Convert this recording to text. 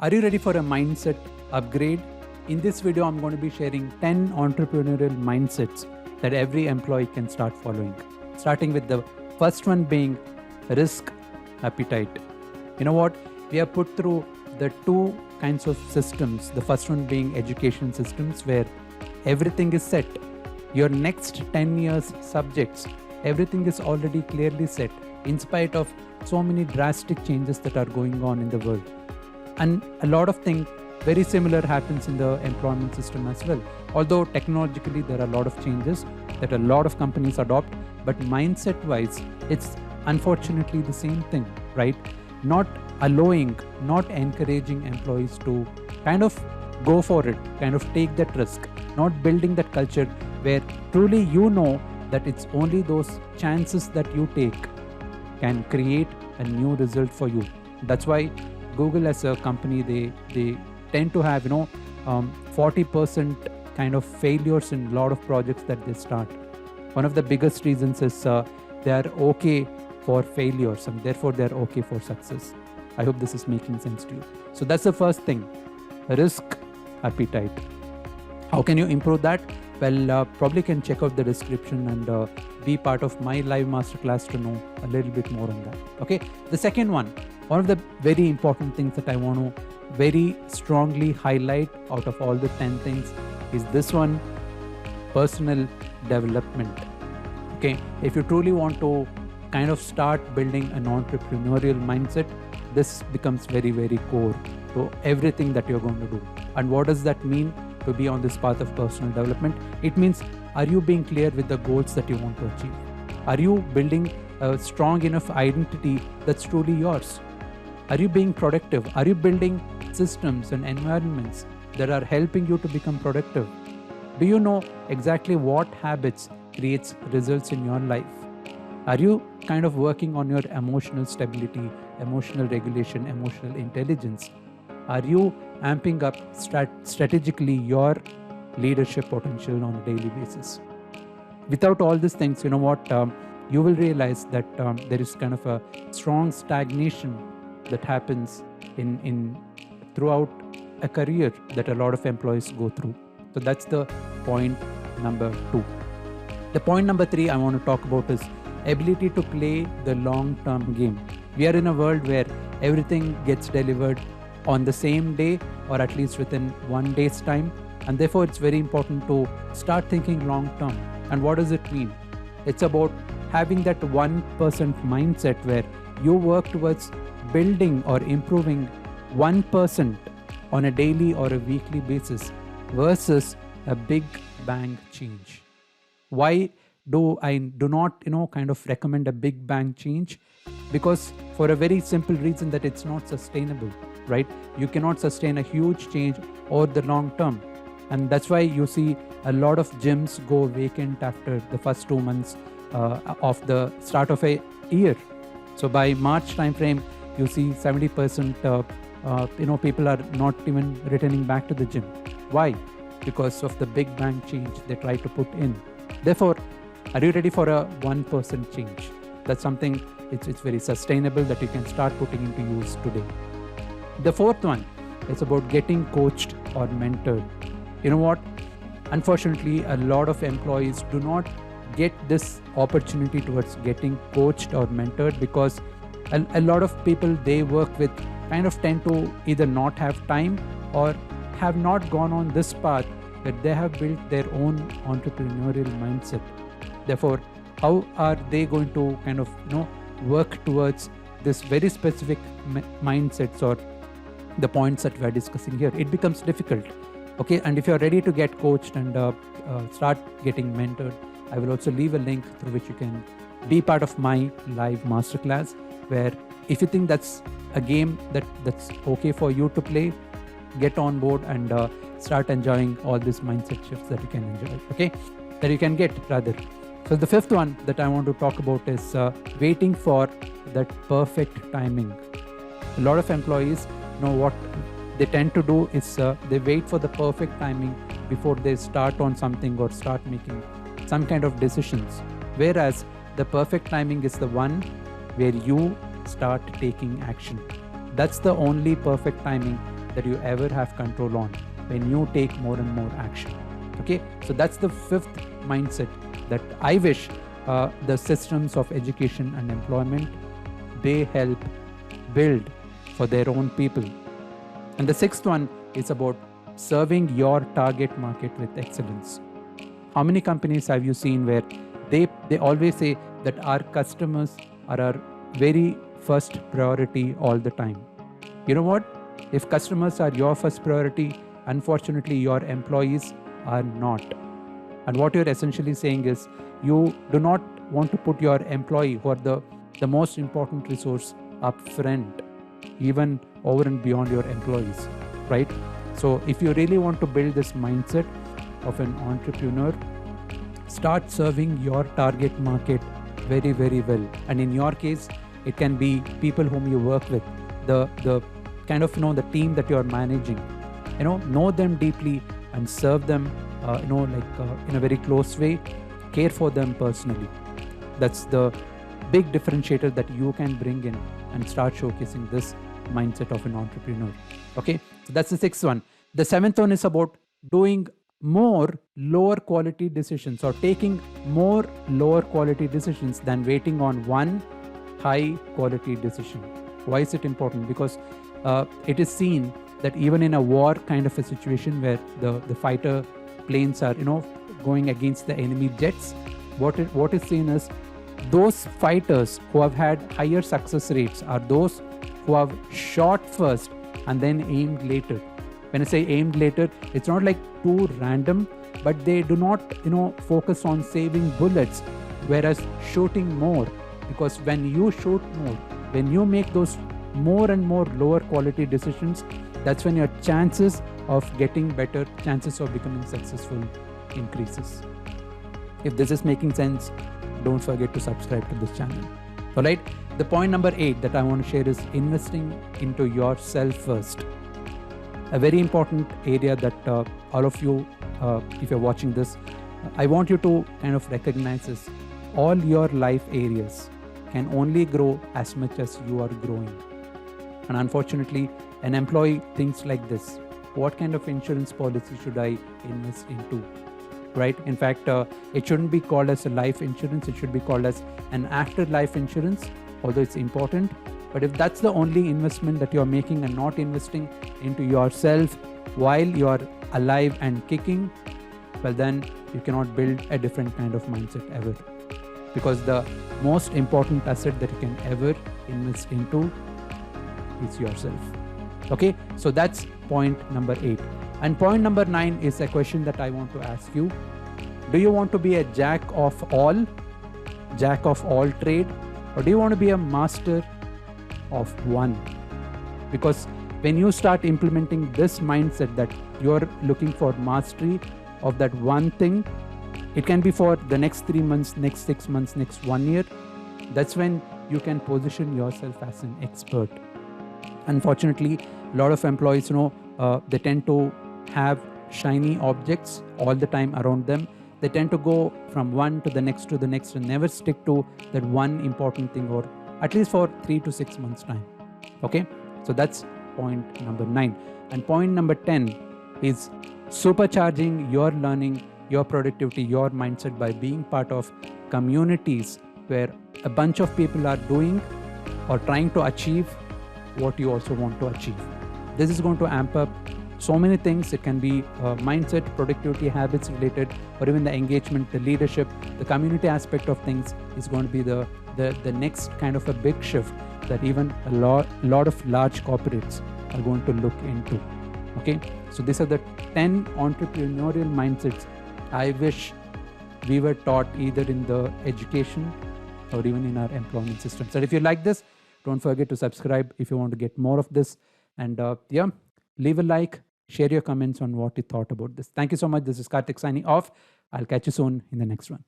Are you ready for a mindset upgrade? In this video, I'm going to be sharing 10 entrepreneurial mindsets that every employee can start following. Starting with the first one being risk appetite. You know what? We are put through the two kinds of systems. The first one being education systems, where everything is set. Your next 10 years subjects, everything is already clearly set, in spite of so many drastic changes that are going on in the world. And a lot of things very similar happens in the employment system as well. Although technologically there are a lot of changes that a lot of companies adopt, but mindset wise, it's unfortunately the same thing, right? Not allowing, not encouraging employees to kind of go for it, kind of take that risk, not building that culture where truly you know that it's only those chances that you take can create a new result for you. That's why Google as a company, they tend to have 40% kind of failures in a lot of projects that they start. One of the biggest reasons is they are okay for failures and therefore they're okay for success. I hope this is making sense to you. So that's the first thing, risk appetite. How can you improve that? Well, probably can check out the description and be part of my live masterclass to know a little bit more on that. Okay. The second one of the very important things that I want to very strongly highlight out of all the 10 things is this one, personal development. Okay. If you truly want to kind of start building an entrepreneurial mindset, this becomes very, very core to everything that you're going to do. And what does that mean to be on this path of personal development? It means, are you being clear with the goals that you want to achieve? Are you building a strong enough identity that's truly yours? Are you being productive? Are you building systems and environments that are helping you to become productive? Do you know exactly what habits creates results in your life? Are you kind of working on your emotional stability, emotional regulation, emotional intelligence? Are you amping up strategically your leadership potential on a daily basis? Without all these things, you know what? You will realize that there is kind of a strong stagnation that happens in throughout a career that a lot of employees go through. So that's the point number 2. The point number 3 I want to talk about is ability to play the long-term game. We are in a world where everything gets delivered on the same day or at least within 1 day's time, and therefore it's very important to start thinking long-term. And what does it mean? It's about having that 1% mindset where you work towards building or improving 1% on a daily or a weekly basis versus a big bang change. Why do I not kind of recommend a big bang change? Because for a very simple reason that it's not sustainable, right? You cannot sustain a huge change over the long term. And that's why you see a lot of gyms go vacant after the first 2 months of the start of a year. So by March timeframe, you see 70% people are not even returning back to the gym. Why? Because of the big bang change they try to put in. Therefore, are you ready for a 1% change? That's something it's very sustainable that you can start putting into use today. The fourth one is about getting coached or mentored. You know what? Unfortunately, a lot of employees do not get this opportunity towards getting coached or mentored because a lot of people they work with kind of tend to either not have time or have not gone on this path that they have built their own entrepreneurial mindset. Therefore, how are they going to kind of work towards this very specific mindsets or the points that we are discussing here? It becomes difficult. Okay, and if you are ready to get coached and start getting mentored, I will also leave a link through which you can be part of my live masterclass, where if you think that's a game that's okay for you to play, get on board and start enjoying all these mindset shifts that you can enjoy, okay? That you can get rather. So the fifth one that I want to talk about is waiting for that perfect timing. A lot of employees know what they tend to do is they wait for the perfect timing before they start on something or start making some kind of decisions. Whereas the perfect timing is the one where you start taking action. That's the only perfect timing that you ever have control on when you take more and more action. Okay, so that's the fifth mindset that I wish the systems of education and employment, they help build for their own people. And the sixth one is about serving your target market with excellence. How many companies have you seen where they always say that our customers are our very first priority all the time? You know what? If customers are your first priority, unfortunately, your employees are not. And what you're essentially saying is you do not want to put your employee, who are the most important resource, up front, even over and beyond your employees, right? So if you really want to build this mindset of an entrepreneur, start serving your target market very, very well. And in your case, it can be people whom you work with, the kind of, the team that you're managing. Know them deeply and serve them, in a very close way. Care for them personally. That's the big differentiator that you can bring in and start showcasing this mindset of an entrepreneur. Okay, so that's the sixth one. The seventh one is about doing more lower quality decisions, or taking more lower quality decisions than waiting on one high quality decision. Why is it important? Because it is seen that even in a war kind of a situation where the fighter planes are going against the enemy jets, what is seen is those fighters who have had higher success rates are those who have shot first and then aimed later. When I say aimed later, it's not like too random, but they do not focus on saving bullets, whereas shooting more. Because when you shoot more, when you make those more and more lower quality decisions, that's when your chances of getting better, chances of becoming successful increases. If this is making sense, don't forget to subscribe to this channel. All right. The point number 8 that I want to share is investing into yourself first. A very important area that all of you, if you're watching this, I want you to kind of recognize is all your life areas can only grow as much as you are growing. And unfortunately, an employee thinks like this: what kind of insurance policy should I invest into? Right? In fact, it shouldn't be called as a life insurance. It should be called as an afterlife insurance, although it's important. But if that's the only investment that you're making and not investing into yourself while you're alive and kicking, well, then you cannot build a different kind of mindset ever. Because the most important asset that you can ever invest into is yourself. Okay, so that's point number 8. And point number 9 is a question that I want to ask you. Do you want to be a jack of all trade, or do you want to be a master of one? Because when you start implementing this mindset that you're looking for mastery of that one thing, it can be for the next 3 months, next 6 months, next 1 year. That's when you can position yourself as an expert. Unfortunately, a lot of employees, they tend to have shiny objects all the time around them. They tend to go from one to the next and never stick to that one important thing, or at least for 3 to 6 months time. Okay, so that's point number 9. And point number 10 is supercharging your learning, your productivity, your mindset by being part of communities where a bunch of people are doing or trying to achieve what you also want to achieve. This is going to amp up so many things. It can be mindset, productivity, habits related, or even the engagement, the leadership, the community aspect of things is going to be the next kind of a big shift that even a lot of large corporates are going to look into. Okay, so these are the 10 entrepreneurial mindsets I wish we were taught either in the education or even in our employment systems. And if you like this, don't forget to subscribe if you want to get more of this. And leave a like, share your comments on what you thought about this. Thank you so much. This is Karthik signing off. I'll catch you soon in the next one.